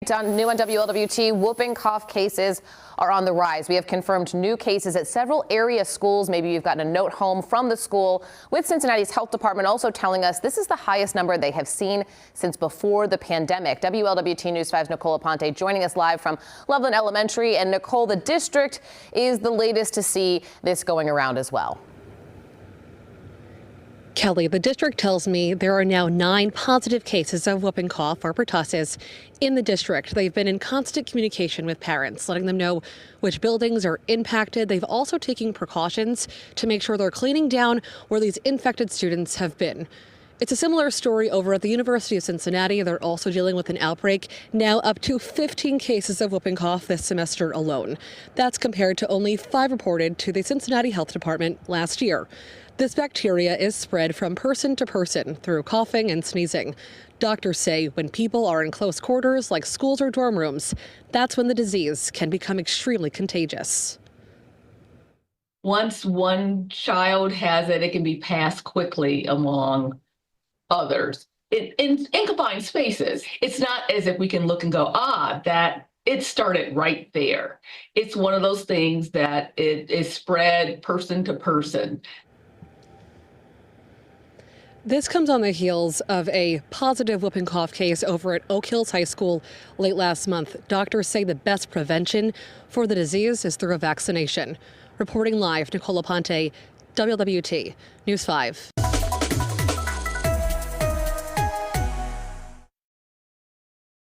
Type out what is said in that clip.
Tonight on New on WLWT, whooping cough cases are on the rise. We have confirmed new cases at several area schools. Maybe you've gotten a note home from the school, with Cincinnati's health department also telling us this is the highest number they have seen since before the pandemic. WLWT News 5's Nicole Aponte joining us live from Loveland Elementary. And Nicole, the district is the latest to see this going around as well. Kelly, the district tells me there are now 9 positive cases of whooping cough or pertussis in the district. They've been in constant communication with parents, letting them know which buildings are impacted. They've also taken precautions to make sure they're cleaning down where these infected students have been. It's a similar story over at the University of Cincinnati. They're also dealing with an outbreak, now up to 15 cases of whooping cough this semester alone. That's compared to only 5 reported to the Cincinnati Health Department last year. This bacteria is spread from person to person through coughing and sneezing. Doctors say when people are in close quarters like schools or dorm rooms, that's when the disease can become extremely contagious. Once one child has it, it can be passed quickly among others. In confined spaces, it's not as if we can look and go, that it started right there. It's one of those things that it is spread person to person. This comes on the heels of a positive whooping cough case over at Oak Hills High School late last month. Doctors say the best prevention for the disease is through a vaccination. Reporting live, Nicole Aponte, WLWT News 5.